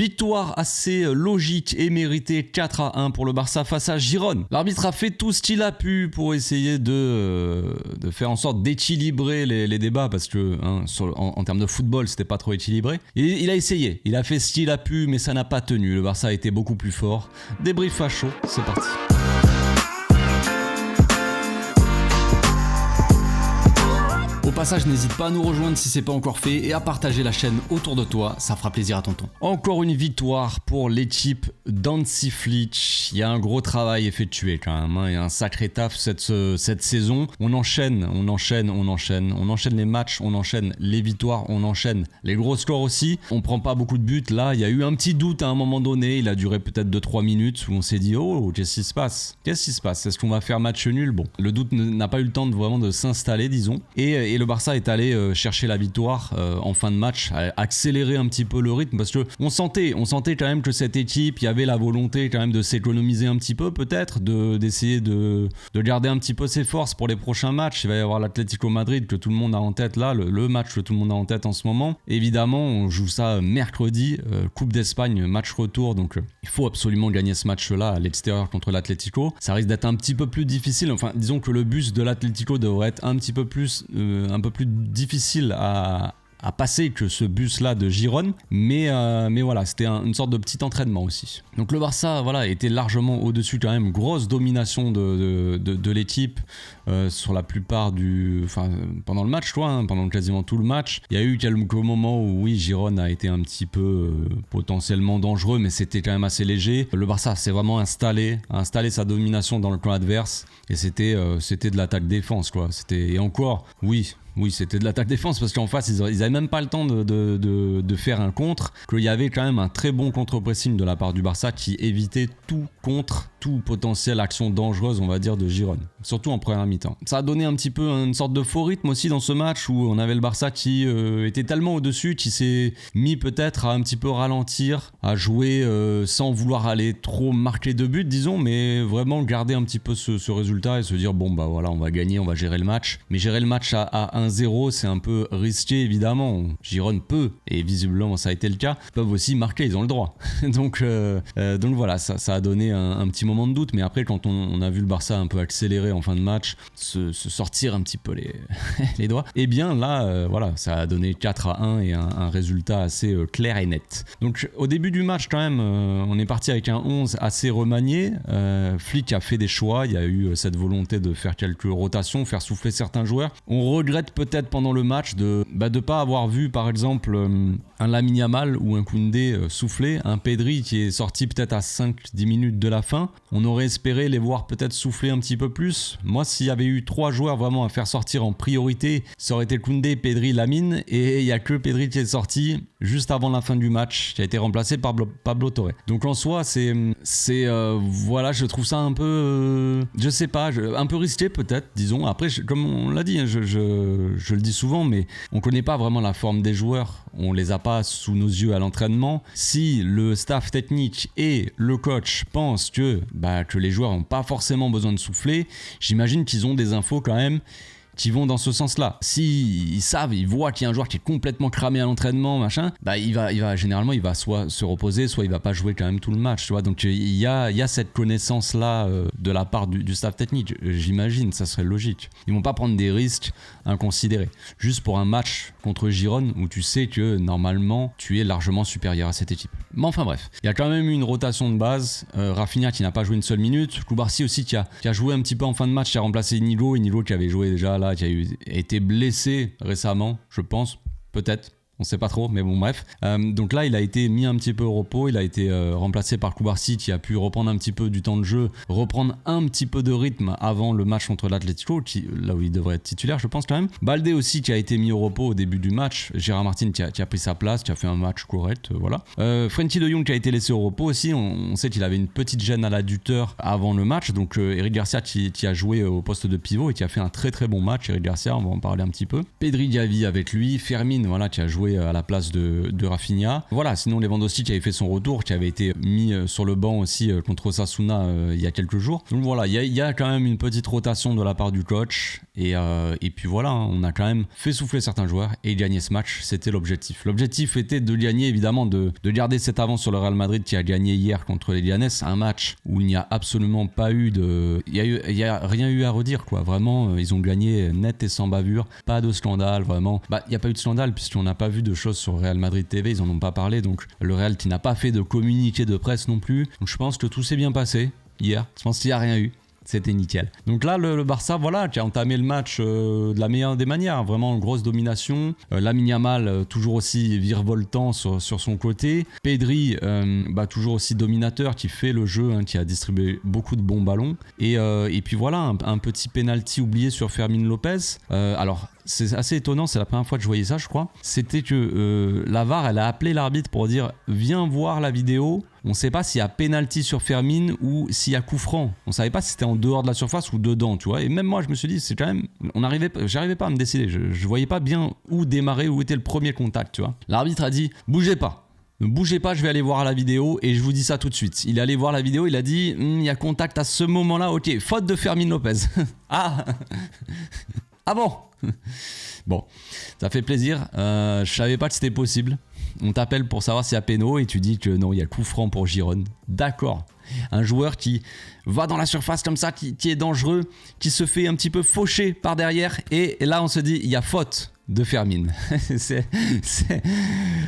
Victoire assez logique et méritée 4-1 pour le Barça face à Girone. L'arbitre a fait tout ce qu'il a pu pour essayer de faire en sorte d'équilibrer les débats parce que en termes de football c'était pas trop équilibré. Et il a essayé, il a fait ce qu'il a pu mais ça n'a pas tenu. Le Barça a été beaucoup plus fort. Débrief à chaud, c'est parti. Au passage, n'hésite pas à nous rejoindre si c'est pas encore fait et à partager la chaîne autour de toi, ça fera plaisir à tonton. Encore une victoire pour l'équipe d'Hansi Flick. Il y a un gros travail effectué quand même, il y a un sacré taf cette saison. On enchaîne les matchs, on enchaîne les victoires, on enchaîne les gros scores aussi. On prend pas beaucoup de buts là, il y a eu un petit doute à un moment donné, il a duré peut-être 2-3 minutes où on s'est dit oh, qu'est-ce qui se passe? Est-ce qu'on va faire match nul? Bon, le doute n'a pas eu le temps de s'installer disons. Et le Barça est allé chercher la victoire en fin de match, accélérer un petit peu le rythme parce que on sentait quand même que cette équipe, il y avait la volonté quand même de s'économiser un petit peu peut-être, d'essayer de garder un petit peu ses forces pour les prochains matchs. Il va y avoir l'Atlético Madrid que tout le monde a en tête là, le match que tout le monde a en tête en ce moment. Évidemment, on joue ça mercredi, Coupe d'Espagne, match retour, donc il faut absolument gagner ce match-là à l'extérieur contre l'Atlético. Ça risque d'être un petit peu plus difficile, enfin disons que le bus de l'Atlético devrait être un peu plus difficile à passer que ce bus-là de Girone, mais voilà, c'était une sorte de petit entraînement aussi. Donc le Barça, voilà, était largement au-dessus quand même, grosse domination de l'équipe sur la plupart pendant le match, pendant quasiment tout le match. Il y a eu quelques moments où oui, Girone a été un petit peu potentiellement dangereux, mais c'était quand même assez léger. Le Barça s'est vraiment installé sa domination dans le camp adverse, et c'était de l'attaque-défense, quoi. Et encore, oui, c'était de l'attaque-défense parce qu'en face, ils avaient même pas le temps de faire un contre, qu'il y avait quand même un très bon contre-pressing de la part du Barça qui évitait tout potentielle action dangereuse, on va dire, de Girone, surtout en première mi-temps. Ça a donné un petit peu une sorte de faux rythme aussi dans ce match où on avait le Barça qui était tellement au-dessus, qui s'est mis peut-être à un petit peu ralentir, à jouer sans vouloir aller trop marquer de but, disons, mais vraiment garder un petit peu ce résultat et se dire bon bah voilà, on va gagner, on va gérer le match. Mais gérer le match à 1-0, c'est un peu risqué évidemment. Girone peut, et visiblement ça a été le cas, peuvent aussi marquer, ils ont le droit. donc voilà, ça a donné un petit moment de doute, mais après quand on a vu le Barça un peu accélérer en fin de match, se sortir un petit peu les doigts, et bien là voilà, ça a donné 4-1 et un résultat assez clair et net. Donc au début du match quand même, on est parti avec un 11 assez remanié. Flick a fait des choix, il y a eu cette volonté de faire quelques rotations, faire souffler certains joueurs. On regrette peut-être pendant le match de pas avoir vu par exemple un Lamine Yamal ou un Koundé souffler, un Pedri qui est sorti peut-être à 5-10 minutes de la fin. On aurait espéré les voir peut-être souffler un petit peu plus. Moi, s'il y avait eu 3 joueurs vraiment à faire sortir en priorité, ça aurait été Koundé, Pedri, Lamine, et il n'y a que Pedri qui est sorti juste avant la fin du match, qui a été remplacé par Pablo Torre. Donc en soi, voilà, je trouve ça un peu, je sais pas, un peu risqué peut-être, disons. Après, comme on l'a dit, hein, je le dis souvent, mais on connaît pas vraiment la forme des joueurs, on les a pas sous nos yeux à l'entraînement. Si le staff technique et le coach pensent que les joueurs n'ont pas forcément besoin de souffler, j'imagine qu'ils ont des infos quand même qui vont dans ce sens-là. S'ils savent, ils voient qu'il y a un joueur qui est complètement cramé à l'entraînement, machin, généralement il va soit se reposer, soit il va pas jouer quand même tout le match, tu vois. Donc il y a cette connaissance-là de la part du staff technique, j'imagine, ça serait logique. Ils vont pas prendre des risques inconsidérés, juste pour un match contre Girone où tu sais que normalement tu es largement supérieur à cette équipe. Mais enfin bref, il y a quand même eu une rotation de base, Rafinha qui n'a pas joué une seule minute, Koubarsi aussi qui a joué un petit peu en fin de match, qui a remplacé Inigo qui avait joué déjà là, qui a été blessé récemment, je pense, peut-être. On sait pas trop, mais bon bref. Donc là, il a été mis un petit peu au repos, il a été remplacé par Koubarsi qui a pu reprendre un petit peu du temps de jeu, reprendre un petit peu de rythme avant le match contre l'Atlético, là où il devrait être titulaire, je pense quand même. Baldé aussi qui a été mis au repos au début du match, Gérard Martin qui a pris sa place, qui a fait un match correct, voilà. Frenkie de Jong qui a été laissé au repos aussi, on sait qu'il avait une petite gêne à l'adducteur avant le match, donc Eric Garcia qui a joué au poste de pivot et qui a fait un très très bon match, Eric Garcia, on va en parler un petit peu. Pedri Gavi avec lui, Fermin, voilà, qui a joué joué à la place de Rafinha. Voilà, sinon Lewandowski qui avait fait son retour, qui avait été mis sur le banc aussi contre Osasuna il y a quelques jours. Donc voilà, il y a quand même une petite rotation de la part du coach. Et puis voilà, hein, on a quand même fait souffler certains joueurs et gagner ce match, c'était l'objectif. L'objectif était de gagner, évidemment, de garder cette avance sur le Real Madrid qui a gagné hier contre les Leganés, un match où il n'y a absolument pas eu de... Il y a rien eu à redire, quoi. Vraiment, ils ont gagné net et sans bavure, pas de scandale, vraiment. Bah, il n'y a pas eu de scandale puisqu'on n'a pas vu de choses sur Real Madrid TV, ils en ont pas parlé, donc le Real qui n'a pas fait de communiqué de presse non plus. Donc je pense que tout s'est bien passé hier, je pense qu'il n'y a rien eu. C'était nickel. Donc là, le Barça, voilà, qui a entamé le match de la meilleure des manières. Vraiment, une grosse domination. Lamine Yamal, toujours aussi virevoltant sur son côté. Pedri, toujours aussi dominateur, qui fait le jeu, hein, qui a distribué beaucoup de bons ballons. Et puis voilà, un petit penalty oublié sur Fermín López. Alors, c'est assez étonnant, c'est la première fois que je voyais ça, je crois. C'était que la VAR, elle a appelé l'arbitre pour dire « Viens voir la vidéo ». On ne sait pas s'il y a penalty sur Fermín ou s'il y a coup franc. On ne savait pas si c'était en dehors de la surface ou dedans, tu vois. Et même moi, je me suis dit, c'est quand même... J'arrivais pas à me décider. Je ne voyais pas bien où démarrer, où était le premier contact, tu vois. L'arbitre a dit « Bougez pas ». Ne bougez pas, je vais aller voir la vidéo et je vous dis ça tout de suite. Il est allé voir la vidéo, il a dit il y a contact à ce moment-là, ok, faute de Fermín López. Ah ah bon. Bon, ça fait plaisir. Je savais pas que c'était possible. On t'appelle pour savoir s'il y a péno et tu dis que non, il y a coup franc pour Girone. D'accord. Un joueur qui va dans la surface comme ça, qui est dangereux, qui se fait un petit peu faucher par derrière et là on se dit il y a faute de Fermín.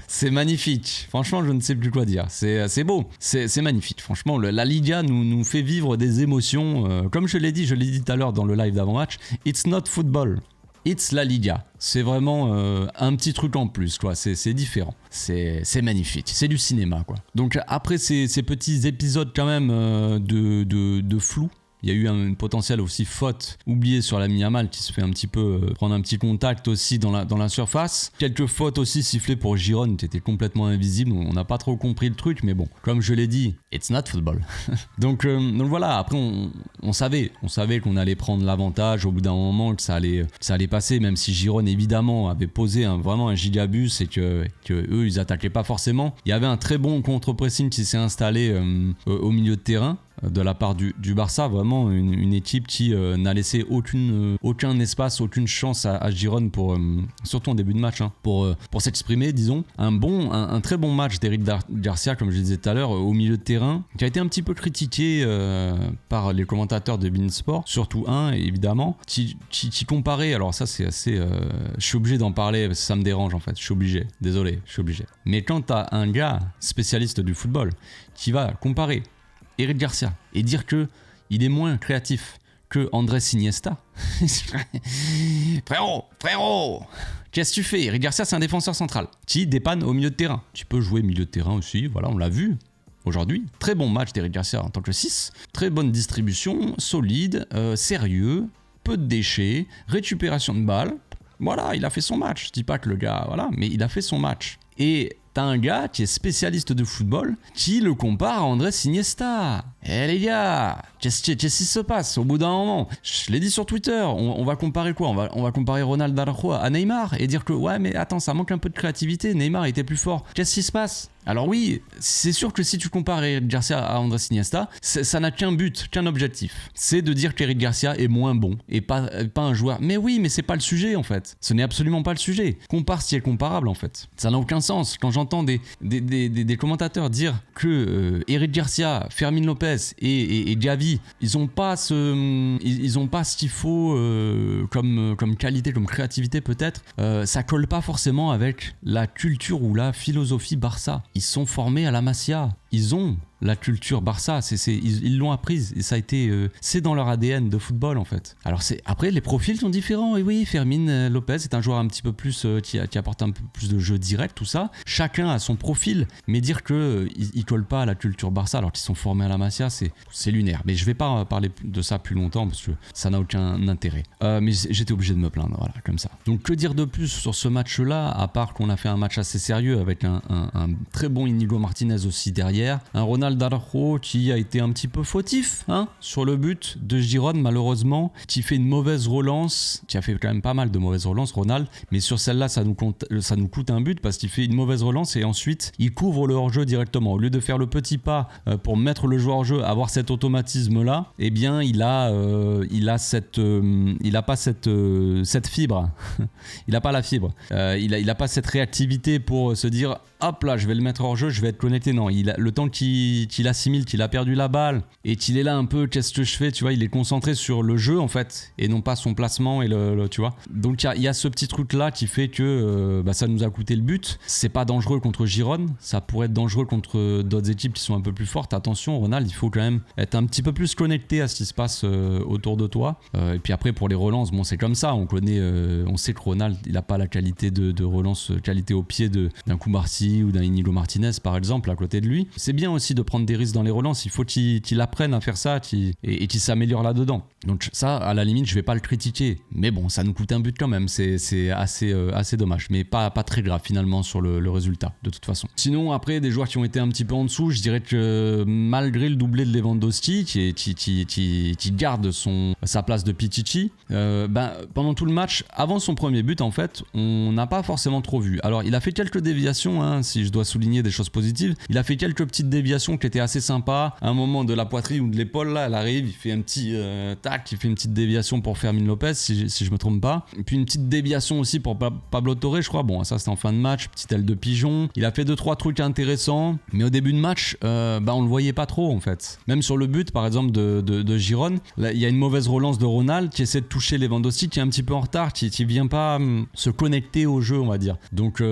c'est magnifique. Franchement, je ne sais plus quoi dire. C'est beau. C'est magnifique. Franchement, la Liga nous fait vivre des émotions. Comme je l'ai dit tout à l'heure dans le live d'avant-match, it's not football. It's la Liga. C'est vraiment un petit truc en plus, quoi. C'est différent. C'est magnifique. C'est du cinéma, quoi. Donc après ces petits épisodes quand même de flou, il y a eu une potentielle aussi faute oubliée sur Lamine Yamal qui se fait un petit peu prendre un petit contact aussi dans la surface. Quelques fautes aussi sifflées pour Girone qui étaient complètement invisibles. On n'a pas trop compris le truc, mais bon, comme je l'ai dit, it's not football. donc voilà, après on savait qu'on allait prendre l'avantage au bout d'un moment, que ça allait passer, même si Girone évidemment avait posé vraiment un gigabus et que eux ils attaquaient pas forcément. Il y avait un très bon contre-pressing qui s'est installé au milieu de terrain de la part du Barça, vraiment une équipe qui n'a laissé aucun espace, aucune chance à Girone pour, surtout en début de match, hein, pour s'exprimer, disons. Un très bon match d'Eric Garcia, comme je le disais tout à l'heure, au milieu de terrain, qui a été un petit peu critiqué par les commentateurs de beIN Sport, surtout un, évidemment, qui comparait, alors ça c'est assez... je suis obligé d'en parler, parce que ça me dérange en fait, je suis obligé, désolé, je suis obligé. Mais quand t'as un gars spécialiste du football qui va comparer Eric Garcia et dire que il est moins créatif que Andrés Iniesta. frérot, qu'est-ce que tu fais? Eric Garcia, c'est un défenseur central qui dépanne au milieu de terrain. Tu peux jouer milieu de terrain aussi, voilà, on l'a vu aujourd'hui. Très bon match d'Eric Garcia en tant que 6. Très bonne distribution, solide, sérieux, peu de déchets, récupération de balles. Voilà, il a fait son match. Je dis pas que le gars, voilà, mais il a fait son match. Et t'as un gars qui est spécialiste de football qui le compare à Andrés Iniesta. Eh les gars, qu'est-ce qui se passe au bout d'un moment? Je l'ai dit sur Twitter, on va comparer quoi? On va comparer Ronald Araujo à Neymar et dire que ouais mais attends, ça manque un peu de créativité, Neymar était plus fort. Qu'est-ce qui se passe? Alors oui, c'est sûr que si tu compares Eric Garcia à Andrés Iniesta, ça n'a qu'un but, qu'un objectif. C'est de dire qu'Eric Garcia est moins bon et pas un joueur. Mais oui, mais c'est pas le sujet en fait. Ce n'est absolument pas le sujet. Compare ce qui est comparable en fait. Ça n'a aucun sens. Quand j'entends des commentateurs dire que Eric Garcia, Fermín López et Gavi, ils ont pas ce qu'il faut comme qualité, comme créativité peut-être, ça colle pas forcément avec la culture ou la philosophie Barça. Ils sont formés à la Masia. Ils ont la culture Barça, ils l'ont apprise et ça a été, c'est dans leur ADN de football en fait. Alors après les profils sont différents et oui, Fermín López est un joueur un petit peu plus qui apporte un peu plus de jeu direct, tout ça. Chacun a son profil, mais dire que ils collent pas à la culture Barça alors qu'ils sont formés à la Masia, c'est lunaire. Mais je vais pas parler de ça plus longtemps parce que ça n'a aucun intérêt. Mais j'étais obligé de me plaindre, voilà, comme ça. Donc que dire de plus sur ce match-là, à part qu'on a fait un match assez sérieux avec un très bon Inigo Martinez aussi derrière. hier. Un Ronald Araujo qui a été un petit peu fautif sur le but de Giron malheureusement, qui fait une mauvaise relance, qui a fait quand même pas mal de mauvaises relances Ronald, mais sur celle-là ça nous coûte un but parce qu'il fait une mauvaise relance et ensuite il couvre le hors-jeu directement. Au lieu de faire le petit pas pour mettre le joueur hors-jeu, avoir cet automatisme-là, eh bien il a pas cette fibre. Il a pas la fibre. Il a pas cette réactivité pour se dire hop là je vais le mettre hors jeu, je vais être connecté. Non, le temps qu'il assimile qu'il a perdu la balle et qu'il est là un peu qu'est-ce que je fais, tu vois, il est concentré sur le jeu en fait et non pas son placement et tu vois. Donc il y a ce petit truc là qui fait que ça nous a coûté le but. C'est pas dangereux contre Giron, ça pourrait être dangereux contre d'autres équipes qui sont un peu plus fortes. Attention Ronald, il faut quand même être un petit peu plus connecté à ce qui se passe autour de toi. Et puis après pour les relances, bon c'est comme ça, on sait que Ronald il a pas la qualité de relance, qualité au pied d'un Koumarsi ou d'un Inigo Martinez par exemple à côté de lui. C'est bien aussi de prendre des risques dans les relances, il faut qu'il apprenne à faire ça et qu'il s'améliore là-dedans. Donc ça à la limite je vais pas le critiquer, mais bon ça nous coûte un but quand même, c'est assez dommage, mais pas très grave finalement sur le résultat de toute façon. Sinon après des joueurs qui ont été un petit peu en dessous, je dirais que malgré le doublé de Lewandowski qui garde sa place de Pichichi, pendant tout le match, avant son premier but en fait, on n'a pas forcément trop vu. Alors il a fait quelques déviations, si je dois souligner des choses positives, il a fait quelques petites déviations qui étaient assez sympas. À un moment de la poitrine ou de l'épaule là, elle arrive, il fait un petit il fait une petite déviation pour Fermin Lopez si je me trompe pas. Et puis une petite déviation aussi pour Pablo Torre, je crois. Bon ça c'était en fin de match, petite aile de pigeon. Il a fait 2-3 trucs intéressants, mais au début de match, on le voyait pas trop en fait. Même sur le but par exemple de Giron, il y a une mauvaise relance de Ronald qui essaie de toucher Lewandowski qui est un petit peu en retard, qui vient pas se connecter au jeu on va dire. Donc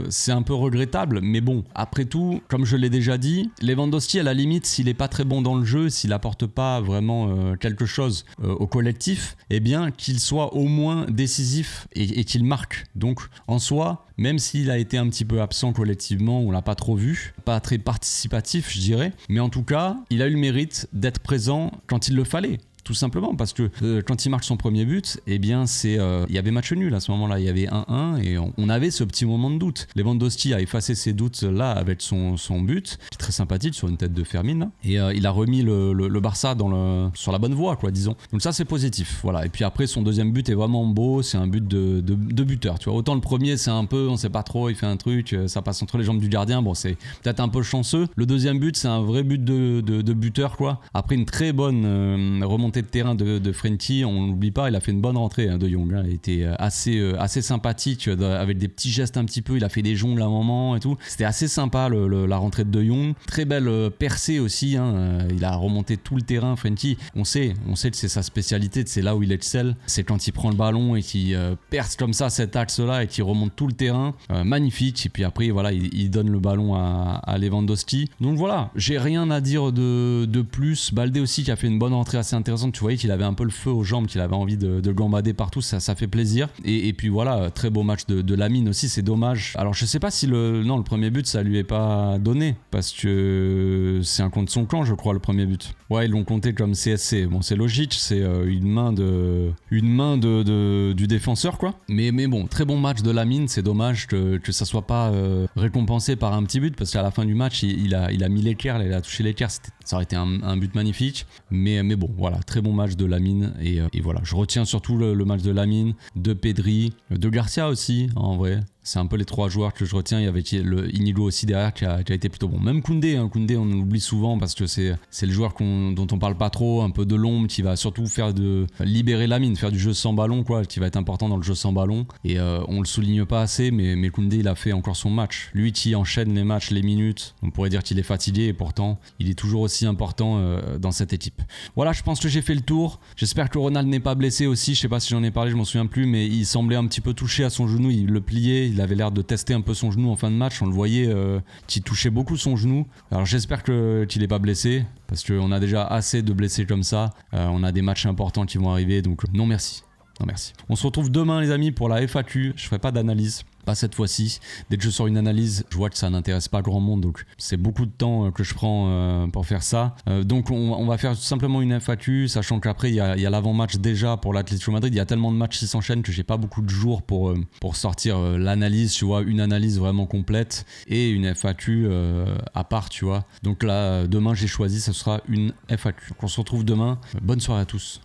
c'est un peu regrettable, mais bon, après tout, comme je l'ai déjà dit, Lewandowski à la limite s'il est pas très bon dans le jeu, s'il apporte pas vraiment quelque chose au collectif, eh bien qu'il soit au moins décisif et qu'il marque. Donc en soi, même s'il a été un petit peu absent collectivement, on l'a pas trop vu, pas très participatif je dirais, mais en tout cas, il a eu le mérite d'être présent quand il le fallait. Tout simplement parce que quand il marque son premier but, eh bien il y avait match nul à ce moment-là, il y avait 1-1 et on avait ce petit moment de doute. Lewandowski a effacé ses doutes là avec son but, qui est très sympathique sur une tête de Fermin là, et il a remis le Barça sur la bonne voie quoi, disons. Donc ça c'est positif, voilà. Et puis après son deuxième but est vraiment beau, c'est un but de buteur, tu vois. Autant le premier c'est un peu, on sait pas trop, il fait un truc, ça passe entre les jambes du gardien, bon c'est peut-être un peu chanceux. Le deuxième but c'est un vrai but de buteur quoi. Après une très bonne remontée de terrain de Frenkie, on l'oublie pas, il a fait une bonne rentrée de Jong, il était assez sympathique avec des petits gestes un petit peu, il a fait des jongles à un moment et tout, c'était assez sympa la rentrée de Jong, très belle percée aussi, il a remonté tout le terrain Frenkie, on sait que c'est sa spécialité, c'est là où il excelle, c'est quand il prend le ballon et qu'il perce comme ça cet axe là et qu'il remonte tout le terrain, magnifique, et puis après voilà il donne le ballon à Lewandowski. Donc voilà, j'ai rien à dire de plus. Baldé aussi qui a fait une bonne rentrée assez intéressante, tu voyais qu'il avait un peu le feu aux jambes, qu'il avait envie de gambader partout, ça fait plaisir. Et puis voilà, très beau match de Lamine aussi, c'est dommage. Alors je sais pas si le premier but ça lui est pas donné, parce que c'est un contre son camp je crois le premier but. Ouais, ils l'ont compté comme CSC, bon c'est logique, c'est une main du défenseur quoi. Mais bon, très bon match de Lamine, c'est dommage que ça soit pas récompensé par un petit but, parce qu'à la fin du match il a mis l'équerre, il a touché l'équerre, ça aurait été un but magnifique. Mais bon, voilà, très bon match de Lamine et voilà, je retiens surtout le match de Lamine, de Pedri, de Garcia aussi en vrai. C'est un peu les trois joueurs que je retiens. Il y avait le Inigo aussi derrière qui a été plutôt bon. Même Koundé, Koundé on l'oublie souvent parce que c'est le joueur dont on parle pas trop, un peu de l'ombre, qui va surtout libérer Lamine, faire du jeu sans ballon quoi, qui va être important dans le jeu sans ballon. Et on le souligne pas assez, mais Koundé il a fait encore son match. Lui qui enchaîne les matchs, les minutes, on pourrait dire qu'il est fatigué et pourtant il est toujours aussi important dans cette équipe. Voilà, je pense que j'ai fait le tour. J'espère que Ronald n'est pas blessé aussi. Je sais pas si j'en ai parlé, je m'en souviens plus, mais il semblait un petit peu touché à son genou, il le pliait. Il avait l'air de tester un peu son genou en fin de match. On le voyait qu'il touchait beaucoup son genou. Alors j'espère qu'il n'est pas blessé, parce qu'on a déjà assez de blessés comme ça. On a des matchs importants qui vont arriver, donc non merci. On se retrouve demain les amis pour la FAQ. Je ferai pas d'analyse. Pas cette fois-ci. Dès que je sors une analyse, je vois que ça n'intéresse pas grand monde, donc c'est beaucoup de temps que je prends pour faire ça. Donc on va faire simplement une FAQ, sachant qu'après il y a l'avant-match déjà pour l'Atlético Madrid. Il y a tellement de matchs qui s'enchaînent que j'ai pas beaucoup de jours pour sortir l'analyse, tu vois, une analyse vraiment complète et une FAQ à part, tu vois. Donc là, demain j'ai choisi, ce sera une FAQ. Donc on se retrouve demain. Bonne soirée à tous.